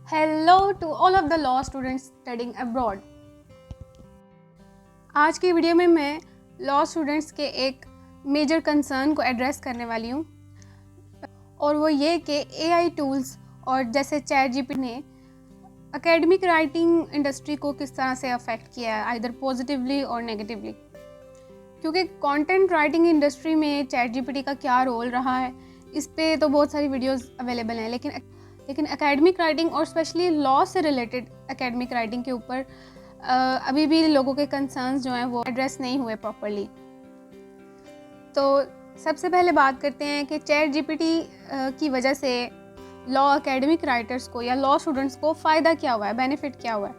Hello to all of the law students studying abroad. आज की video में मैं लॉ स्टूडेंट्स के एक मेजर कंसर्न को एड्रेस करने वाली हूँ और वो ये कि AI टूल्स और जैसे चैट जीपीटी ने एकेडमिक राइटिंग इंडस्ट्री को किस तरह से अफेक्ट किया है, आइदर पॉजिटिवली और नेगेटिवली। क्योंकि कंटेंट राइटिंग इंडस्ट्री में चैट जीपीटी का क्या रोल रहा है, इस पे तो बहुत सारी वीडियोस अवेलेबल हैं, लेकिन एकेडमिक राइटिंग और स्पेशली लॉ से रिलेटेड एकेडमिक राइटिंग के ऊपर अभी भी लोगों के कंसर्न्स जो हैं वो एड्रेस नहीं हुए प्रॉपरली। तो सबसे पहले बात करते हैं कि चैट जीपीटी की वजह से लॉ एकेडमिक राइटर्स को या लॉ स्टूडेंट्स को फ़ायदा क्या हुआ है, बेनिफिट क्या हुआ है।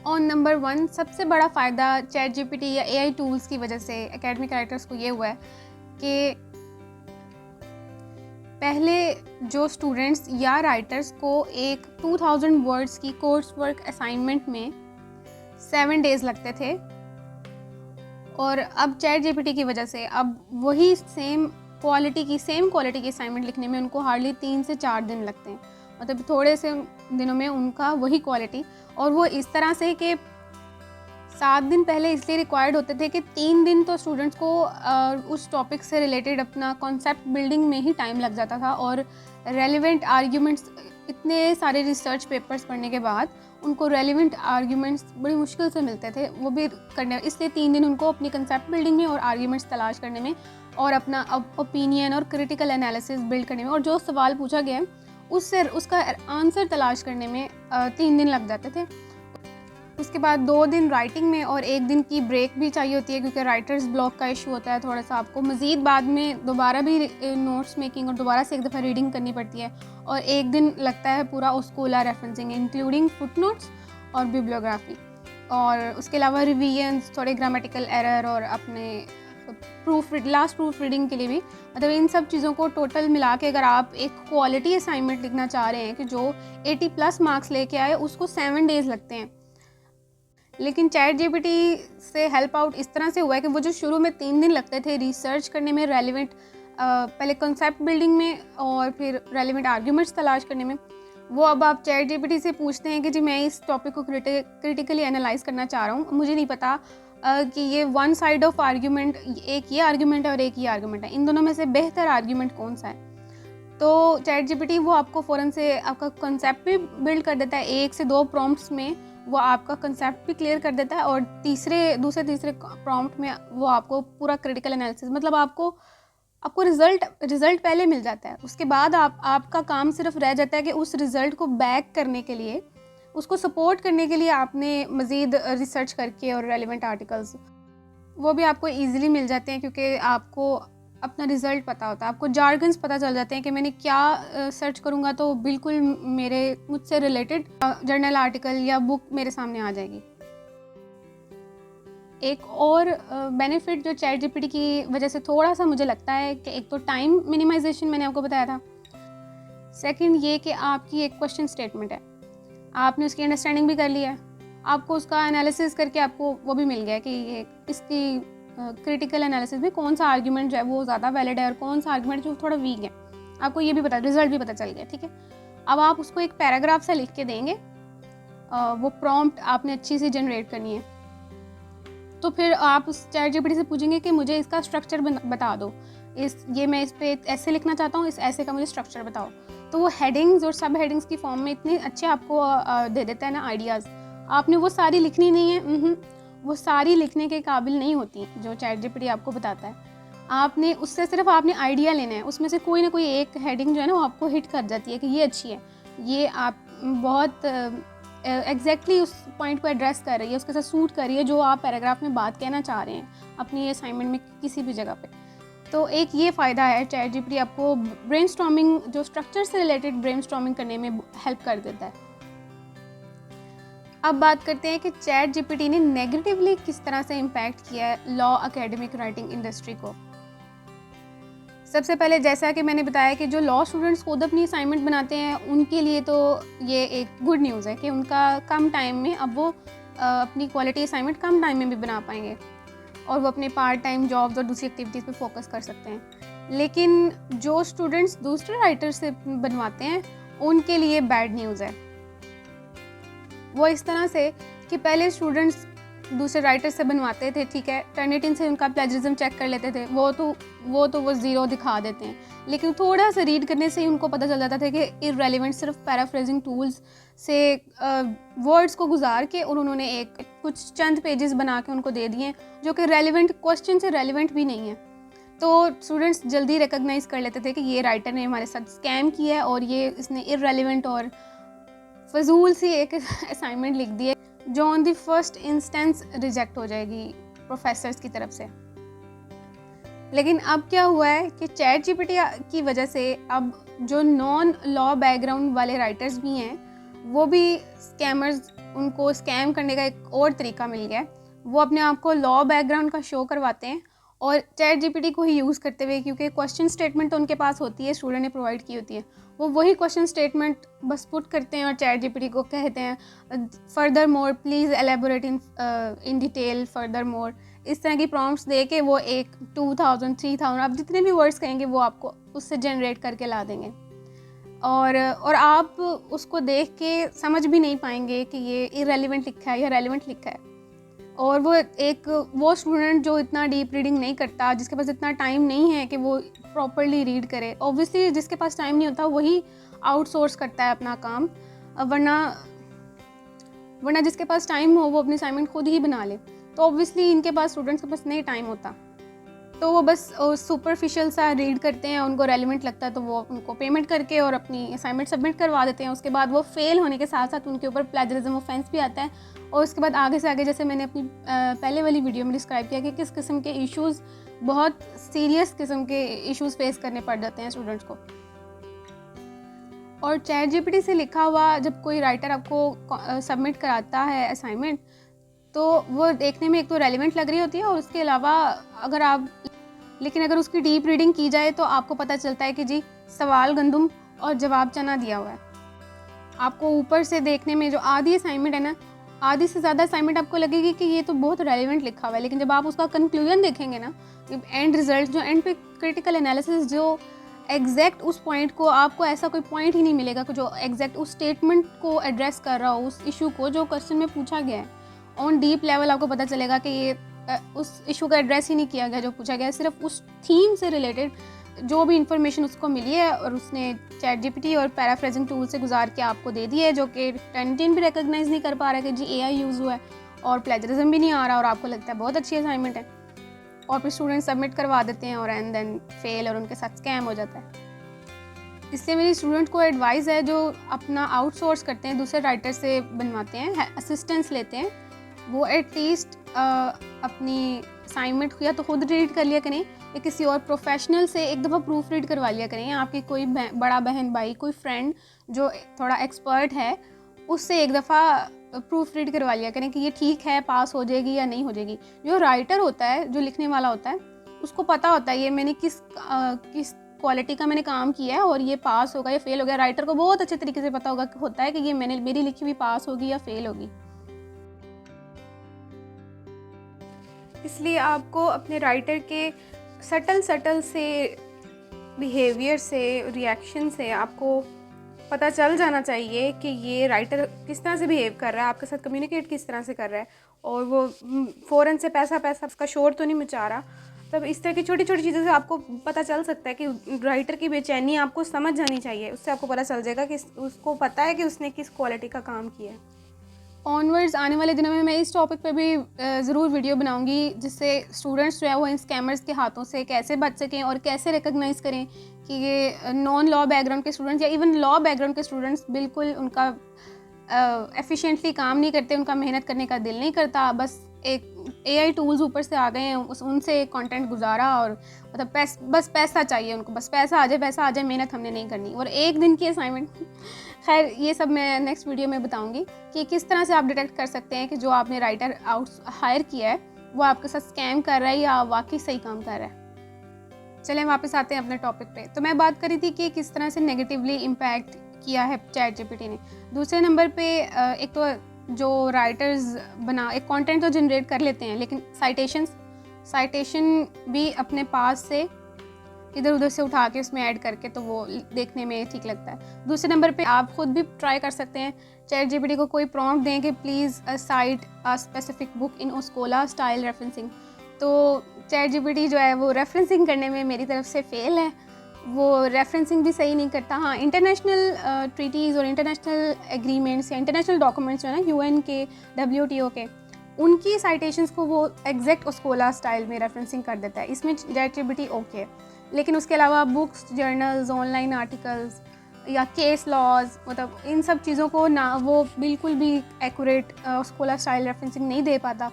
ऑन नंबर 1 सबसे बड़ा फ़ायदा चैट जीपीटी या AI टूल्स की वजह से एकेडमिक राइटर्स को ये हुआ है कि पहले जो स्टूडेंट्स या राइटर्स को एक 2000 वर्ड्स की कोर्स वर्क असाइनमेंट में 7 डेज़ लगते थे, और अब चैट जीपीटी की वजह से अब वही सेम क्वालिटी की असाइनमेंट लिखने में उनको हार्डली 3 से 4 दिन लगते हैं। मतलब थोड़े से दिनों में उनका वही क्वालिटी, और वो इस तरह से कि 7 दिन पहले इसलिए रिक्वायर्ड होते थे कि 3 दिन तो स्टूडेंट्स को उस टॉपिक से रिलेटेड अपना कॉन्सेप्ट बिल्डिंग में ही टाइम लग जाता था, और रेलिवेंट आर्ग्यूमेंट्स, इतने सारे रिसर्च पेपर्स पढ़ने के बाद उनको रेलिवेंट आर्ग्यूमेंट्स बड़ी मुश्किल से मिलते थे, वो भी करने, इसलिए 3 दिन उनको अपनी कंसेप्ट बिल्डिंग में और आर्ग्यूमेंट्स तलाश करने में और अपना ओपिनियन और क्रिटिकल एनालिसिस बिल्ड करने में, और जो सवाल पूछा गया है उसका आंसर तलाश करने में 3 दिन लग जाते थे। उसके बाद 2 दिन राइटिंग में और 1 दिन की ब्रेक भी चाहिए होती है, क्योंकि राइटर्स ब्लॉक का इशू होता है थोड़ा सा। आपको मज़ीद बाद में दोबारा भी नोट्स मेकिंग और दोबारा से एक दफ़ा रीडिंग करनी पड़ती है, और 1 दिन लगता है पूरा उसकोला रेफरेंसिंग इंक्लूडिंग फुटनोट्स और बिब्लियोग्राफी, और उसके अलावा रिवीजन्स, थोड़े ग्रामेटिकल एरर और अपने लास्ट प्रूफ रीडिंग के लिए भी। मतलब इन सब चीज़ों को टोटल मिला के अगर आप एक क्वालिटी असाइनमेंट लिखना चाह रहे हैं कि जो 80+ मार्क्स लेके आए, उसको 7 डेज़ लगते हैं। लेकिन चैट जीपीटी से हेल्प आउट इस तरह से हुआ है कि वो जो शुरू में 3 दिन लगते थे रिसर्च करने में, रेलिवेंट पहले कॉन्सेप्ट बिल्डिंग में और फिर रेलिवेंट आर्ग्यूमेंट्स तलाश करने में, वो अब आप चैट जीपीटी से पूछते हैं कि जी मैं इस टॉपिक को क्रिटिकली एनालाइज करना चाह रहा हूँ, मुझे नहीं पता कि ये वन साइड ऑफ आर्ग्यूमेंट, एक ये आर्ग्यूमेंट है और एक ये आर्ग्यूमेंट है, इन दोनों में से बेहतर आर्ग्यूमेंट कौन सा है। तो चैट जीपीटी वो आपको फ़ौरन से आपका कंसेप्ट भी बिल्ड कर देता है, 1 से 2 प्रॉम्प्ट्स में वो आपका कंसेप्ट भी क्लियर कर देता है, और दूसरे तीसरे प्रॉम्प्ट में वो आपको पूरा क्रिटिकल एनालिसिस, मतलब आपको रिज़ल्ट पहले मिल जाता है। उसके बाद आपका काम सिर्फ रह जाता है कि उस रिज़ल्ट को बैक करने के लिए, उसको सपोर्ट करने के लिए आपने मज़ीद रिसर्च करके और रेलिवेंट आर्टिकल्स वो भी आपको ईज़िली मिल जाते हैं, क्योंकि आपको अपना रिज़ल्ट पता होता है, आपको जार्गन्स पता चल जाते हैं कि मैंने क्या सर्च करूँगा तो बिल्कुल मुझसे रिलेटेड जर्नल आर्टिकल या बुक मेरे सामने आ जाएगी। एक और बेनिफिट जो चैट जीपीटी की वजह से थोड़ा सा मुझे लगता है कि एक तो टाइम मिनिमाइजेशन मैंने आपको बताया था, सेकंड ये कि आपकी एक क्वेश्चन स्टेटमेंट है, आपने उसकी अंडरस्टैंडिंग भी कर लिया है, आपको उसका एनालिसिस करके आपको वो भी मिल गया कि ये इसकी क्रिटिकल एनालिसिस में कौन सा आर्ग्यूमेंट जो है वो ज़्यादा वैलिड है और कौन सा आर्ग्यूमेंट जो थोड़ा वीक है, आपको ये भी पता, रिजल्ट भी पता चल गया। ठीक है, अब आप उसको एक पैराग्राफ सा लिख के देंगे, वो प्रॉम्प्ट आपने अच्छी सी जनरेट करनी है, तो फिर आप उस चैट जीपीटी से पूछेंगे कि मुझे इसका स्ट्रक्चर बता दो, मैं इस पे ऐसे लिखना चाहता हूँ, इस ऐसे का मुझे स्ट्रक्चर बताओ। तो वो हेडिंग्स और सब हेडिंग्स की फॉर्म में इतने अच्छे आपको दे देता है ना आइडियाज़। आपने वो सारी लिखनी नहीं है, वो सारी लिखने के काबिल नहीं होती जो चैट जीपीटी आपको बताता है। आपने आइडिया लेना है, उसमें से कोई ना कोई एक हेडिंग जो है ना वो आपको हिट कर जाती है कि ये अच्छी है, ये आप बहुत एग्जैक्टली उस पॉइंट को एड्रेस कर रही है, उसके साथ सूट कर रही है जो आप पैराग्राफ में बात कहना चाह रहे हैं अपनी असाइनमेंट में किसी भी जगह पे। तो एक ये फ़ायदा है, चैट जीपीटी आपको ब्रेनस्टॉर्मिंग, जो स्ट्रक्चर से रिलेटेड ब्रेनस्टॉर्मिंग करने में हेल्प कर देता है। अब बात करते हैं कि चैट जीपीटी ने नेगेटिवली किस तरह से इम्पैक्ट किया है लॉ एकेडमिक राइटिंग इंडस्ट्री को। सबसे पहले जैसा कि मैंने बताया कि जो लॉ स्टूडेंट्स खुद अपनी असाइनमेंट बनाते हैं, उनके लिए तो ये एक गुड न्यूज़ है कि उनका कम टाइम में अब वो अपनी क्वालिटी असाइनमेंट कम टाइम में भी बना पाएंगे, और वो अपने पार्ट टाइम जॉब्स और दूसरी एक्टिविटीज़ पे फोकस कर सकते हैं। लेकिन जो स्टूडेंट्स दूसरे राइटर से बनवाते हैं, उनके लिए बैड न्यूज़ है। वो इस तरह से कि पहले स्टूडेंट्स दूसरे राइटर से बनवाते थे, ठीक है, टर्निटिन से उनका प्लेजरिज्म चेक कर लेते थे, वो ज़ीरो दिखा देते हैं, लेकिन थोड़ा सा रीड करने से ही उनको पता चल जाता था कि इररेलेवेंट सिर्फ पैराफ्रेजिंग टूल्स से वर्ड्स को गुजार के और उन्होंने एक कुछ चंद पेजेस बना के उनको दे दिए जो कि रेलिवेंट क्वेश्चन से रेलिवेंट भी नहीं है। तो स्टूडेंट्स जल्दी रिकॉग्नाइज कर लेते थे कि ये राइटर ने हमारे साथ स्कैम किया है और ये इसने इररेलेवेंट और फजूल सी एक असाइनमेंट लिख दी है जो on the first instance reject हो जाएगी प्रोफेसर्स की तरफ से। लेकिन अब क्या हुआ है कि चैट जीपीटी की वजह से अब जो नॉन लॉ बैकग्राउंड वाले राइटर्स भी हैं वो भी स्कैमर्स, उनको स्कैम करने का एक और तरीका मिल गया है। वो अपने आप को लॉ बैकग्राउंड का शो करवाते हैं और चैट जीपीटी को ही यूज़ करते हुए, क्योंकि क्वेश्चन स्टेटमेंट तो उनके पास होती है, स्टूडेंट ने प्रोवाइड की होती है, वो वही क्वेश्चन स्टेटमेंट बस पुट करते हैं और चैट जीपीटी को कहते हैं further more please elaborate in detail further more, इस तरह की प्रॉम्प्ट्स दे के वो 2000 3000 आप जितने भी वर्ड्स कहेंगे वो आपको उससे जनरेट करके ला देंगे और आप उसको देख के समझ भी नहीं पाएंगे कि ये इररेलेवेंट लिखा है या रेलेवेंट लिखा है। और वो स्टूडेंट जो इतना डीप रीडिंग नहीं करता, जिसके पास इतना टाइम नहीं है कि वो प्रॉपरली रीड करे, ऑब्वियसली जिसके पास टाइम नहीं होता वही आउटसोर्स करता है अपना काम, वरना जिसके पास टाइम हो वो अपनी असाइनमेंट खुद ही बना ले। तो ऑब्वियसली इनके पास, स्टूडेंट्स के पास नहीं टाइम होता, तो वो बस सुपरफिशियल सा रीड करते हैं, उनको रेलिवेंट लगता है तो वो उनको पेमेंट करके और अपनी असाइनमेंट सबमिट करवा देते हैं। उसके बाद वो फेल होने के साथ साथ उनके ऊपर प्लेजरिज्म ऑफेंस भी आता है और उसके बाद आगे से आगे, जैसे मैंने अपनी पहले वाली वीडियो में डिस्क्राइब किया कि किस किस्म के इश्यूज़, बहुत सीरियस किस्म के इश्यूज़ फेस करने पड़ जाते हैं स्टूडेंट्स को। और चैट जीपीटी से लिखा हुआ जब कोई राइटर आपको सबमिट कराता है असाइनमेंट, तो वो देखने में एक तो रेलिवेंट लग रही होती है और उसके अलावा अगर उसकी डीप रीडिंग की जाए तो आपको पता चलता है कि जी सवाल गंदुम और जवाब चना दिया हुआ है। आपको ऊपर से देखने में जो आधी असाइनमेंट है ना, आधी से ज़्यादा असाइनमेंट आपको लगेगी कि ये तो बहुत रेलिवेंट लिखा हुआ है, लेकिन जब आप उसका कंक्लूजन देखेंगे ना, एंड रिजल्ट, जो एंड पे क्रिटिकल एनालिसिस, जो एग्जैक्ट उस पॉइंट को, आपको ऐसा कोई पॉइंट ही नहीं मिलेगा जो एग्जैक्ट उस स्टेटमेंट को एड्रेस कर रहा हो, उस इशू को जो क्वेश्चन में पूछा गया है। ऑन डीप लेवल आपको पता चलेगा कि ये उस इशू का एड्रेस ही नहीं किया गया जो पूछा गया है, सिर्फ उस थीम से रिलेटेड जो भी इंफॉर्मेशन उसको मिली है और उसने चैट जीपीटी और पैराफ्रेजिंग टूल से गुजार के आपको दे दी है, जो कि टर्निटिन भी रिकॉग्नाइज नहीं कर पा रहा है कि जी एआई यूज़ हुआ है और प्लेजरिज्म भी नहीं आ रहा और आपको लगता है बहुत अच्छी असाइनमेंट है, और फिर स्टूडेंट सबमिट करवा देते हैं और एंड देन फेल और उनके साथ स्कैम हो जाता है। इसलिए मेरी स्टूडेंट को एडवाइस है जो अपना आउटसोर्स करते हैं, दूसरे राइटर से बनवाते हैं, असिस्टेंस लेते हैं, वो एटलीस्ट अपनी असाइनमेंट या तो खुद रीड कर लिया करें या किसी और प्रोफेशनल से एक दफ़ा प्रूफ रीड करवा लिया करें। आपकी कोई बड़ा बहन भाई, कोई फ्रेंड जो थोड़ा एक्सपर्ट है, उससे एक दफ़ा प्रूफ रीड करवा लिया करें कि ये ठीक है, पास हो जाएगी या नहीं हो जाएगी। जो राइटर होता है, जो लिखने वाला होता है, उसको पता होता है ये मैंने किस क्वालिटी का मैंने काम किया है और ये पास होगा या फेल होगा। राइटर को बहुत अच्छे तरीके से पता होता है कि ये मेरी लिखी हुई पास होगी या फेल होगी। इसलिए आपको अपने राइटर के सटल से बिहेवियर से, रिएक्शन से आपको पता चल जाना चाहिए कि ये राइटर किस तरह से बिहेव कर रहा है, आपके साथ कम्युनिकेट किस तरह से कर रहा है, और वो फ़ौरन से पैसा उसका शोर तो नहीं मचा रहा। तब इस तरह की छोटी छोटी चीज़ों से आपको पता चल सकता है कि राइटर की बेचैनी आपको समझ जानी चाहिए। उससे आपको पता चल जाएगा कि उसको पता है कि उसने किस क्वालिटी का काम किया है। ऑनवर्ड्स आने वाले दिनों में मैं इस टॉपिक पे भी ज़रूर वीडियो बनाऊंगी, जिससे स्टूडेंट्स जो है वो इन स्कैमर्स के हाथों से कैसे बच सकें और कैसे रिकॉग्नाइज़ करें कि ये नॉन लॉ बैकग्राउंड के स्टूडेंट्स या इवन लॉ बैकग्राउंड के स्टूडेंट्स बिल्कुल उनका एफिशिएंटली काम नहीं करते, उनका मेहनत करने का दिल नहीं करता, बस एक एआई टूल्स ऊपर से आ गए हैं, उनसे कंटेंट गुजारा और मतलब बस पैसा चाहिए उनको, बस पैसा आ जाए, मेहनत हमने नहीं करनी, और एक दिन की असाइनमेंट। खैर ये सब मैं नेक्स्ट वीडियो में बताऊंगी कि किस तरह से आप डिटेक्ट कर सकते हैं कि जो आपने राइटर हायर किया है वो आपके साथ स्कैम कर रहा है या वाकई सही काम कर रहा है। चलें वापस आते हैं अपने टॉपिक पे। तो मैं बात करी थी कि किस तरह से नेगेटिवली इम्पैक्ट किया है चैट जीपीटी ने। दूसरे नंबर पे एक तो जो राइटर्स एक कंटेंट तो जनरेट कर लेते हैं, लेकिन साइटेशन भी अपने पास से इधर उधर से उठा के उसमें ऐड करके, तो वो देखने में ठीक लगता है। दूसरे नंबर पे आप खुद भी ट्राई कर सकते हैं, चैट जीपीटी को कोई प्रॉम्प्ट दें कि please cite a specific book in OSCOLA style referencing. तो चैट जीपीटी जो है वो रेफरेंसिंग करने में मेरी तरफ से फेल है, वो रेफरेंसिंग भी सही नहीं करता। हाँ, इंटरनेशनल ट्रीटीज़ और इंटरनेशनल एग्रीमेंट्स या इंटरनेशनल डॉक्यूमेंट्स जो है ना, यूएन के, WTO के, उनकी साइटेशंस को वो एग्जैक्ट ओस्कोला स्टाइल में रेफरेंसिंग कर देता है। इसमें चैट जीपीटी ओके है, लेकिन उसके अलावा बुक्स, जर्नल्स, ऑनलाइन आर्टिकल्स या केस लॉज, मतलब इन सब चीज़ों को ना वो बिल्कुल भी एक्यूरेट ओस्कोला स्टाइल रेफरेंसिंग नहीं दे पाता।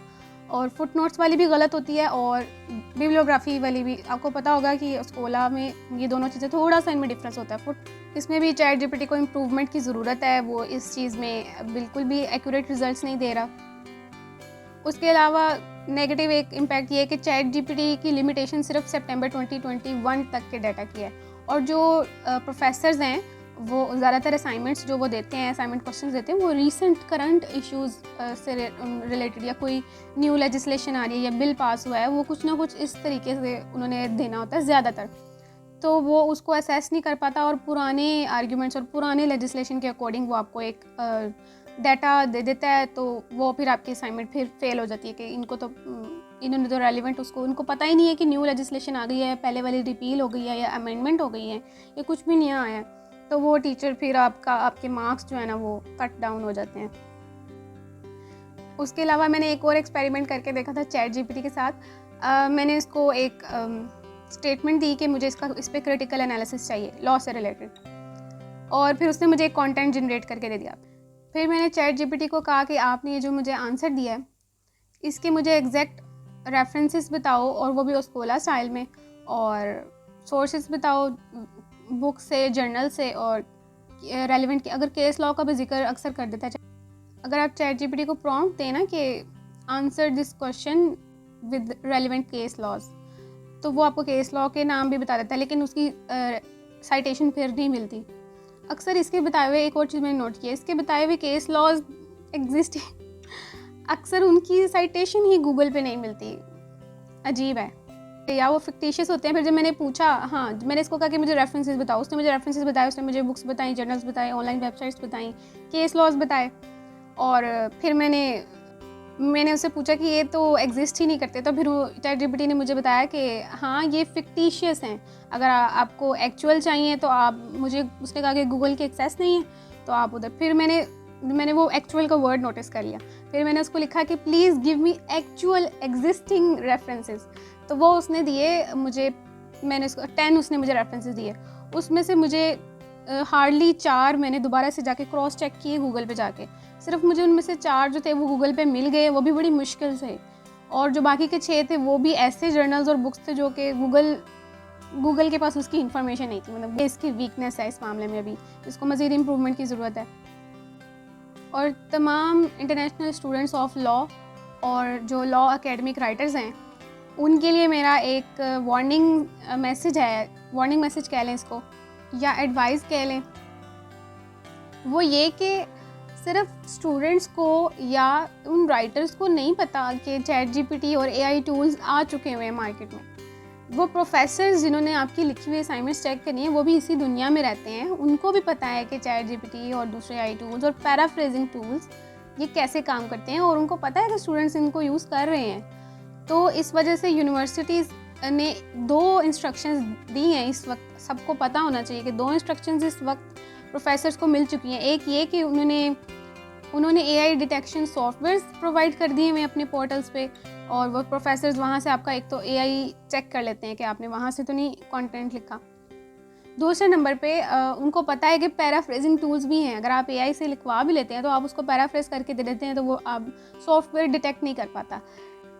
और फुट नोट्स वाली भी गलत होती है और बिब्लियोग्राफी वाली भी। आपको पता होगा कि ओस्कोला में ये दोनों चीज़ें थोड़ा सा इनमें डिफरेंस होता है। इसमें भी चैट जीपीटी को इम्प्रूवमेंट की ज़रूरत है, वो इस चीज़ में बिल्कुल भी एक्यूरेट रिजल्ट्स नहीं दे रहा। उसके अलावा नेगेटिव एक इम्पैक्ट ये है कि चैट जीपीटी की लिमिटेशन सिर्फ सितंबर 2021 तक के डाटा की है, और जो प्रोफेसर्स हैं वो ज़्यादातर असाइनमेंट्स जो वो देते हैं, असाइनमेंट क्वेश्चंस देते हैं, वो रीसेंट करंट इश्यूज़ से रिलेटेड, या कोई न्यू लेजिस्लेशन आ रही है या बिल पास हुआ है, वो कुछ ना कुछ इस तरीके से उन्होंने देना होता है ज़्यादातर। तो वो उसको असेस नहीं कर पाता और पुराने आर्ग्यूमेंट्स और पुराने लेजिस्लेशन के अकॉर्डिंग वो आपको एक डाटा दे देता है, तो वो फिर आपकी असाइनमेंट फिर फेल हो जाती है कि इन्होंने तो रेलिवेंट उसको, उनको पता ही नहीं है कि न्यू लेजिस्लेशन आ गई है, पहले वाली रिपील हो गई है या अमेंडमेंट हो गई है, या कुछ भी नया आया है। तो वो टीचर फिर आपके मार्क्स जो है ना वो कट डाउन हो जाते हैं। उसके अलावा मैंने एक और एक्सपेरिमेंट करके देखा था चैट जीपीटी के साथ। मैंने इसको एक स्टेटमेंट दी कि मुझे इस पर क्रिटिकल एनालिसिस चाहिए लॉ से रिलेटेड, और फिर उसने मुझे एक कंटेंट जनरेट करके दे दिया। फिर मैंने चैट जीपीटी को कहा कि आपने ये जो मुझे आंसर दिया है इसके मुझे एग्जैक्ट रेफरेंसेस बताओ, और वो भी ओस्कोला स्टाइल में, और सोर्सेज बताओ बुक से, जर्नल से, और रेलिवेंट अगर केस लॉ का भी जिक्र अक्सर कर देता है। अगर आप चैट जीपीटी को प्रॉम्प्ट दें ना कि answer this question with relevant case laws, तो वो आपको केस लॉ के नाम भी बता देता है, लेकिन उसकी साइटेशन फिर नहीं मिलती। अक्सर इसके बताए हुए, एक और चीज़ मैंने नोट किया, इसके बताए हुए केस लॉज एग्जिस्ट अक्सर उनकी साइटेशन ही गूगल पे नहीं मिलती। अजीब है, या वो फिक्टिशियस होते हैं। फिर जब मैंने पूछा, हाँ मैंने इसको कहा कि मुझे रेफरेंसेस बताओ, उसने मुझे रेफरेंसेस बताए, उसने मुझे बुक्स बताई, जर्नल्स बताए, ऑनलाइन वेबसाइट्स बताई, केस लॉज बताए, और फिर मैंने उससे पूछा कि ये तो एग्जिस्ट ही नहीं करते। तो फिर चैट जीपीटी ने मुझे बताया कि हाँ ये फिक्टिशियस हैं, अगर आपको एक्चुअल चाहिए तो आप मुझे, उसने कहा कि गूगल की एक्सेस नहीं है तो आप उधर। फिर मैंने वो एक्चुअल का वर्ड नोटिस कर लिया। फिर मैंने उसको लिखा कि please give me actual existing references, तो वो उसने दिए मुझे। मैंने उसको 10 उसने मुझे रेफरेंसेस दिए, उसमें से मुझे हार्डली 4 मैंने दोबारा से जाके क्रॉस चेक किए गूगल पे जाके। सिर्फ मुझे उनमें से 4 जो थे वो गूगल पे मिल गए, वो भी बड़ी मुश्किल से, और जो बाकी के 6 थे वो भी ऐसे जर्नल्स और बुक्स थे जो कि गूगल के पास उसकी इन्फॉर्मेशन नहीं थी। मतलब इसकी वीकनेस है इस मामले में, अभी इसको मज़ीद इम्प्रूवमेंट की ज़रूरत है। और तमाम इंटरनेशनल स्टूडेंट्स ऑफ लॉ और जो लॉ एकेडमिक राइटर्स हैं उनके लिए मेरा एक वार्निंग मैसेज है, वार्निंग मैसेज कह लें इसको, या एडवाइस कह लें। वो ये कि सिर्फ स्टूडेंट्स को या उन राइटर्स को नहीं पता कि चैट जीपीटी और एआई टूल्स आ चुके हुए हैं मार्केट में। वो प्रोफेसर्स जिन्होंने आपकी लिखी हुई असाइनमेंट्स चेक करनी है वो भी इसी दुनिया में रहते हैं, उनको भी पता है कि चैट जीपीटी और दूसरे एआई टूल्स और पैराफ्रेजिंग टूल्स ये कैसे काम करते हैं, और उनको पता है कि स्टूडेंट्स इनको यूज़ कर रहे हैं। तो इस वजह से यूनिवर्सिटीज़ ने 2 इंस्ट्रक्शंस दी हैं इस वक्त। सबको पता होना चाहिए कि 2 इंस्ट्रक्शंस इस वक्त प्रोफेसर्स को मिल चुकी हैं। एक ये कि उन्होंने एआई डिटेक्शन सॉफ्टवेयर्स प्रोवाइड कर दिए हैं अपने पोर्टल्स पे, और वो प्रोफेसर्स वहाँ से आपका एक तो एआई चेक कर लेते हैं कि आपने वहाँ से तो नहीं कंटेंट लिखा। दूसरे नंबर पे उनको पता है कि पैराफ्रेजिंग टूल्स भी हैं। अगर आप एआई से लिखवा भी लेते हैं तो आप उसको पैराफ्रेज करके दे देते हैं तो वो आप सॉफ्टवेयर डिटेक्ट नहीं कर पाता।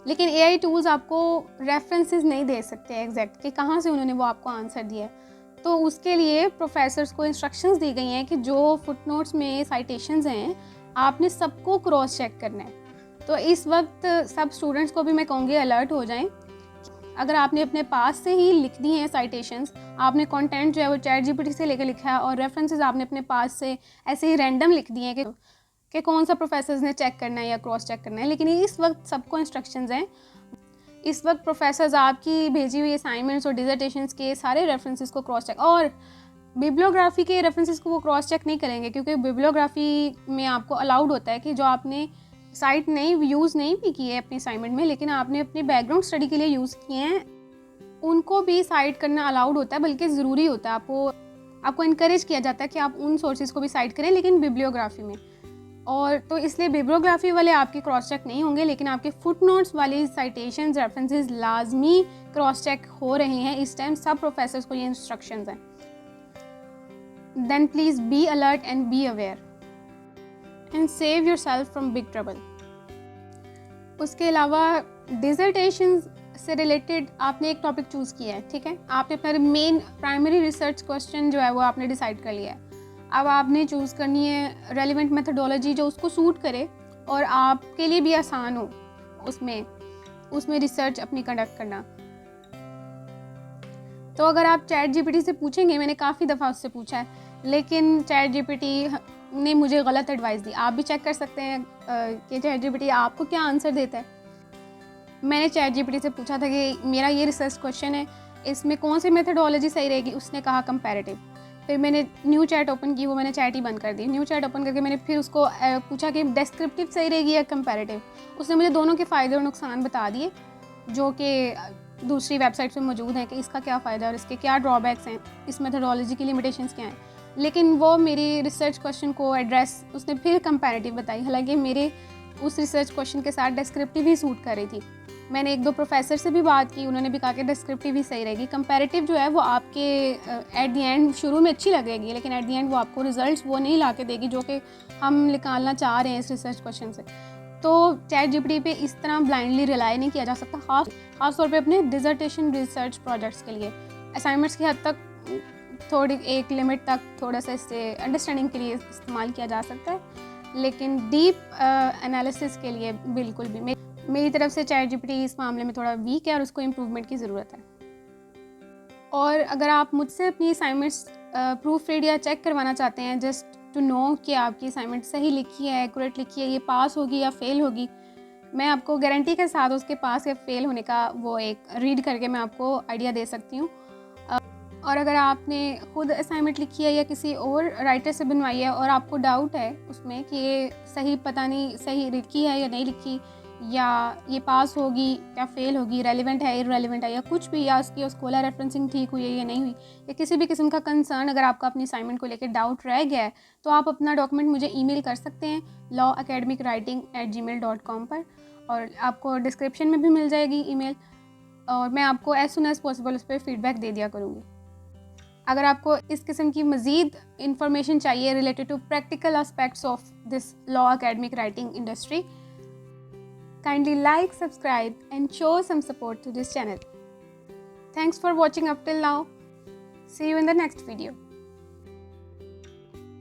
लेकिन एआई टूल्स आपको रेफरेंसेस नहीं दे सकते एग्जैक्ट कि कहाँ से उन्होंने वो आपको आंसर दिया है। तो उसके लिए प्रोफेसर्स को इंस्ट्रक्शंस दी गई हैं कि जो फुटनोट्स में साइटेशंस हैं आपने सबको क्रॉस चेक करना है। तो इस वक्त सब स्टूडेंट्स को भी मैं कहूँगी अलर्ट हो जाएं। अगर आपने अपने पास से ही लिख दी हैं साइटेशंस, आपने कंटेंट जो है वो चैट जीपीटी से लेकर लिखा है, और रेफरेंसेस आपने अपने पास से ऐसे ही रैंडम लिख दिए हैं कि कौन सा प्रोफेसर्स ने चेक करना है या क्रॉस चेक करना है, लेकिन इस वक्त सबको इंस्ट्रक्शंस हैं इस वक्त प्रोफेसर्स आपकी भेजी हुई असाइनमेंट्स और डिसर्टेशंस के सारे रेफरेंसेस को क्रॉस चेक, और बिब्लियोग्राफी के रेफरेंसेस को वो क्रॉस चेक नहीं करेंगे, क्योंकि बिब्लियोग्राफी में आपको अलाउड होता है कि जो आपने साइट यूज़ नहीं भी की है अपनी असाइनमेंट में, लेकिन आपने अपने बैकग्राउंड स्टडी के लिए यूज़ किए हैं, उनको भी साइट करना अलाउड होता है, बल्कि ज़रूरी होता है। आपको इनकरेज किया जाता है कि आप उन सोर्सेज को भी साइट करें, लेकिन बिब्लियोग्राफी में। और तो इसलिए बिब्लियोग्राफी वाले आपके क्रॉस चेक नहीं होंगे, लेकिन आपके फुटनोट्स वाली साइटेशंस रेफरेंसेस लाजमी क्रॉस चेक हो रहे हैं। इस टाइम सब प्रोफेसर्स को ये इंस्ट्रक्शंस हैं। Then please be alert and be aware and save yourself from big trouble. उसके अलावा डिसर्टेशंस से रिलेटेड आपने एक टॉपिक चूज़ किया है, ठीक है, आपने अपना मेन प्राइमरी रिसर्च क्वेश्चन जो है वो आपने डिसाइड कर लिया है। अब आपने चूज़ करनी है रेलिवेंट मेथडोलॉजी जो उसको सूट करे और आपके लिए भी आसान हो उसमें रिसर्च अपनी कंडक्ट करना। तो अगर आप चैट जीपीटी से पूछेंगे, मैंने काफ़ी दफ़ा उससे पूछा है, लेकिन चैट जीपीटी ने मुझे गलत एडवाइस दी। आप भी चेक कर सकते हैं कि चैट जीपीटी आपको क्या आंसर देता है। मैंने चैट जीपीटी से पूछा था कि मेरा ये रिसर्च क्वेश्चन है, इसमें कौन सी मेथडोलॉजी सही रहेगी। उसने कहा कंपैरेटिव। फिर मैंने न्यू चैट ओपन की, वो मैंने चैट ही बंद कर दी। न्यू चैट ओपन करके मैंने फिर उसको पूछा कि डिस्क्रिप्टिव सही रहेगी या कंपैरेटिव। उसने मुझे दोनों के फ़ायदे और नुकसान बता दिए, जो कि दूसरी वेबसाइट पे मौजूद हैं, कि इसका क्या फ़ायदा और इसके क्या ड्रॉबैक्स हैं, इस मेथडोलॉजी की लिमिटेशंस क्या हैं। लेकिन वो मेरी रिसर्च क्वेश्चन को एड्रेस उसने फिर कंपैरेटिव बताई, हालांकि मेरे उस रिसर्च क्वेश्चन के साथ डिस्क्रिप्टिव ही सूट कर रही थी। मैंने 1-2 प्रोफेसर से भी बात की, उन्होंने भी कहा कि डिस्क्रिप्टिव ही सही रहेगी। कंपैरेटिव जो है वो आपके एट द एंड शुरू में अच्छी लगेगी, लेकिन एट द एंड वो आपको रिजल्ट्स वो नहीं ला के देगी जो कि हम निकालना चाह रहे हैं इस रिसर्च क्वेश्चन से। तो चैट जीपीटी पे इस तरह ब्लाइंडली रिलाई नहीं किया जा सकता, ख़ास तौर पे अपने डिसर्टेशन रिसर्च प्रोजेक्ट्स के लिए। असाइनमेंट्स की हद तक थोड़ी एक लिमिट तक थोड़ा सा इससे अंडरस्टैंडिंग के लिए इस्तेमाल किया जा सकता है, लेकिन डीप एनालिसिस के लिए बिल्कुल भी मेरी तरफ से चैट जीपीटी इस मामले में थोड़ा वीक है और उसको इम्प्रूवमेंट की ज़रूरत है। और अगर आप मुझसे अपनी असाइनमेंट्स प्रूफ रीड या चेक करवाना चाहते हैं, जस्ट टू नो कि आपकी असाइनमेंट सही लिखी है, एक्यूरेट लिखी है, ये पास होगी या फेल होगी, मैं आपको गारंटी के साथ उसके पास या फेल होने का वो एक रीड करके मैं आपको आइडिया दे सकती हूँ। और अगर आपने खुद असाइनमेंट लिखी है या किसी और राइटर से बनवाई है और आपको डाउट है उसमें कि ये सही पता नहीं सही लिखी है या नहीं लिखी, या ये पास होगी या फेल होगी, रेलिवेंट है इररेलेवेंट है या कुछ भी, या उसकी स्कॉलर रेफरेंसिंग ठीक हुई है या नहीं हुई, या किसी भी किस्म का कंसर्न अगर आपका अपनी असाइनमेंट को लेकर डाउट रह गया है, तो आप अपना डॉक्यूमेंट मुझे ईमेल कर सकते हैं lawacademicwriting@gmail.com पर, और आपको डिस्क्रिप्शन में भी मिल जाएगी ईमेल, और मैं आपको एज सुन एज़ पॉसिबल उस पर फीडबैक दे दिया करूँगी। अगर आपको इस किस्म की मज़ीद इंफॉर्मेशन चाहिए related to practical aspects of this law academic writing industry, kindly like, subscribe and show some support to this channel. Thanks for watching up till now. See you in the next video.